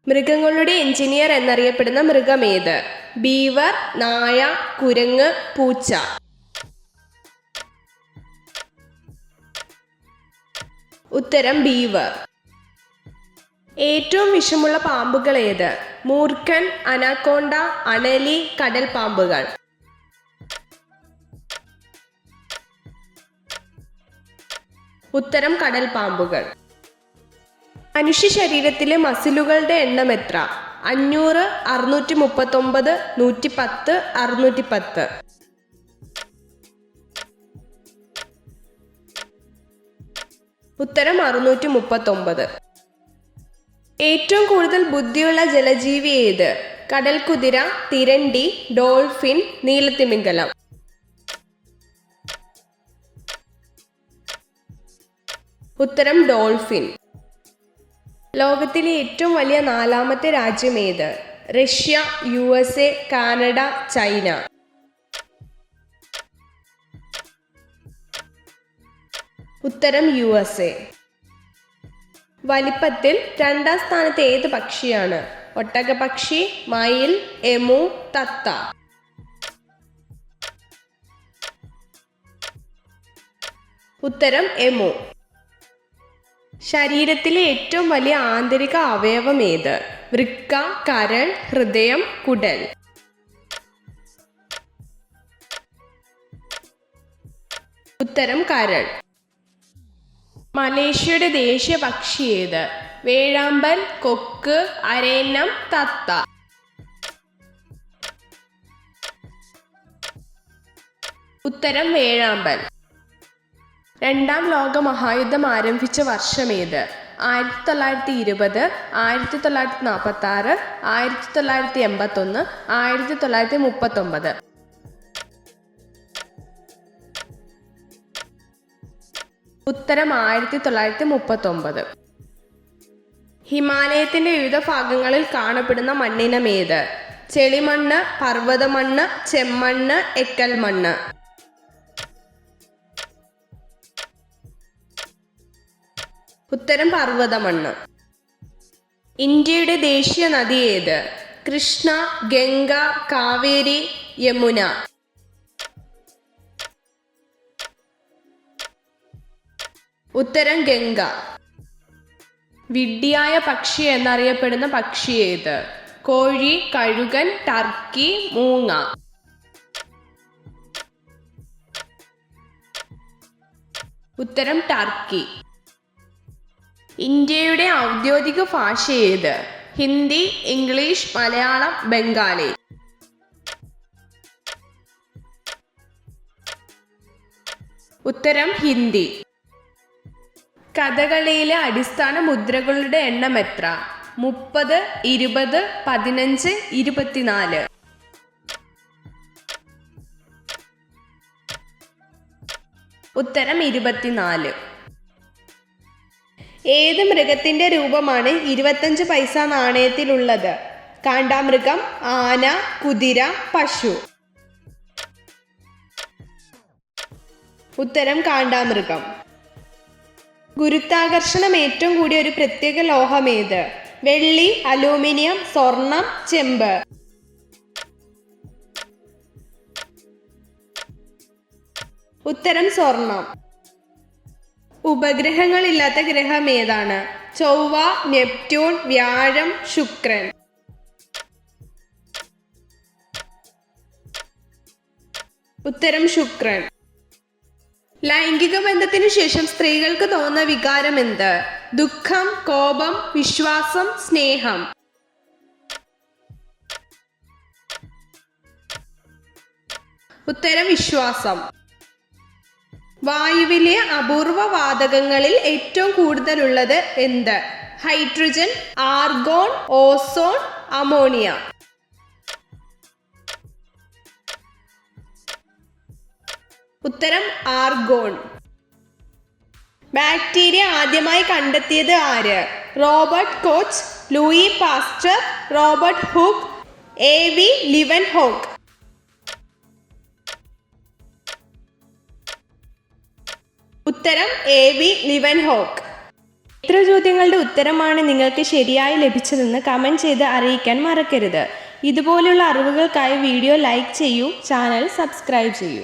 മൃഗങ്ങളുടെ എഞ്ചിനീയർ എന്നറിയപ്പെടുന്ന മൃഗമേത്? ബീവർ, നായ, കുരങ്ങ്, പൂച്ച. ഉത്തരം ബീവർ. ഏറ്റവും വിഷമുള്ള പാമ്പുകൾ ഏത്? മൂർഖൻ, അനാക്കോണ്ട, അണലി, കടൽ പാമ്പുകൾ. ഉത്തരം കടൽ പാമ്പുകൾ. മനുഷ്യ ശരീരത്തിലെ മസിലുകളുടെ എണ്ണം എത്ര? 500, 639, 110, 610. ഉത്തരം 639. ഏറ്റവും കൂടുതൽ ബുദ്ധിയുള്ള ജലജീവി ഏത്? കടൽക്കുതിര, തിരണ്ടി, ഡോൾഫിൻ, നീലത്തിമിംഗലം. ഉത്തരം ഡോൾഫിൻ. ലോകത്തിലെ ഏറ്റവും വലിയ 4ാമത്തെ രാജ്യം ഏത്? Russia, USA, Canada, China. ഉത്തരം USA. വലിപ്പത്തിൽ 2ാം സ്ഥാനത്ത് ഏത് പക്ഷിയാണ്? ഒട്ടകപക്ഷി, മയിൽ, എമു, തത്ത. ഉത്തരം എമു. ശരീരത്തിലെ ഏറ്റവും വലിയ ആന്തരിക അവയവം ഏത്? വൃക്ക, കരൾ, ഹൃദയം, കുടൽ. ഉത്തരം കരൾ. മലേഷ്യയുടെ ദേശീയ പക്ഷി ഏത്? വേഴാമ്പൽ, കൊക്ക്, അരയന്നം, തത്ത. ഉത്തരം വേഴാമ്പൽ. 2ാം ലോക മഹായുദ്ധം ആരംഭിച്ച വർഷമേത്? 1920, 1946, 1981, 1939. ഉത്തരം 1939. ഹിമാലയത്തിന്റെ വിവിധ ഭാഗങ്ങളിൽ കാണപ്പെടുന്ന മണ്ണിനം ഏത്? ചെളിമണ്ണ്, പർവ്വതമണ്ണ്, ചെമ്മണ്ണ്, എക്കൽ മണ്ണ്. ഉത്തരം പർവ്വതമണ്ണ്. ഇന്ത്യയുടെ ദേശീയ നദി ഏത്? കൃഷ്ണ, ഗംഗ, കാവേരി, യമുന. ഉത്തരം ഗംഗ. വിഡ്ഢിയായ പക്ഷി എന്നറിയപ്പെടുന്ന പക്ഷി ഏത്? കോഴി, കഴുകൻ, ടർക്കി, മൂങ്ങ. ഉത്തരം ടർക്കി. ഇന്ത്യയുടെ ഔദ്യോഗിക ഭാഷ ഏത്? ഹിന്ദി, ഇംഗ്ലീഷ്, മലയാളം, ബംഗാളി. ഉത്തരം ഹിന്ദി. കഥകളിയിലെ അടിസ്ഥാന മുദ്രകളുടെ എണ്ണം എത്ര? 30, 20, 15, 24. ഉത്തരം 24. ഏത് മൃഗത്തിന്റെ രൂപമാണ് 25 പൈസ നാണയത്തിലുള്ളത്? കാണ്ടാമൃഗം, ആന, കുതിര, പശു. ഉത്തരം കാണ്ടാമൃഗം. ഗുരുത്വാകർഷണം ഏറ്റവും കൂടിയ ഒരു പ്രത്യേക ലോഹം ഏത്? വെള്ളി, അലൂമിനിയം, സ്വർണം, ചെമ്പ്. ഉത്തരം സ്വർണം. ഉപഗ്രഹങ്ങളില്ലാത്ത ഗ്രഹം ഏതാണ്? ചൊവ്വ, നെപ്റ്റ്യൂൺ, വ്യാഴം, ശുക്രൻ. ഉത്തരം ശുക്രൻ. ലൈംഗിക ബന്ധത്തിനു ശേഷം സ്ത്രീകൾക്ക് തോന്നുന്ന വികാരം എന്ത്? ദുഃഖം, കോപം, വിശ്വാസം, സ്നേഹം. ഉത്തരം വിശ്വാസം. വായുവിലെ അപൂർവ വാതകങ്ങളിൽ ഏറ്റവും കൂടുതലുള്ളത് എന്ത്? Hydrogen, argon, ozone, ammonia. ഉത്തരം ആർഗോൺ. ബാക്ടീരിയ ആദ്യമായി കണ്ടെത്തിയത് ആര്? Robert Koch, Louis Pasteur, Robert Hooke, A.V. Leeuwenhoek. ഉത്തരം A.V. ലിവൻഹോക്ക്. എത്ര ചോദ്യങ്ങളുടെ ഉത്തരമാണ് നിങ്ങൾക്ക് ശരിയായി ലഭിച്ചതെന്ന് കമൻറ്റ് ചെയ്ത് അറിയിക്കാൻ മറക്കരുത്. ഇതുപോലുള്ള അറിവുകൾക്കായി വീഡിയോ ലൈക്ക് ചെയ്യൂ, ചാനൽ സബ്സ്ക്രൈബ് ചെയ്യൂ.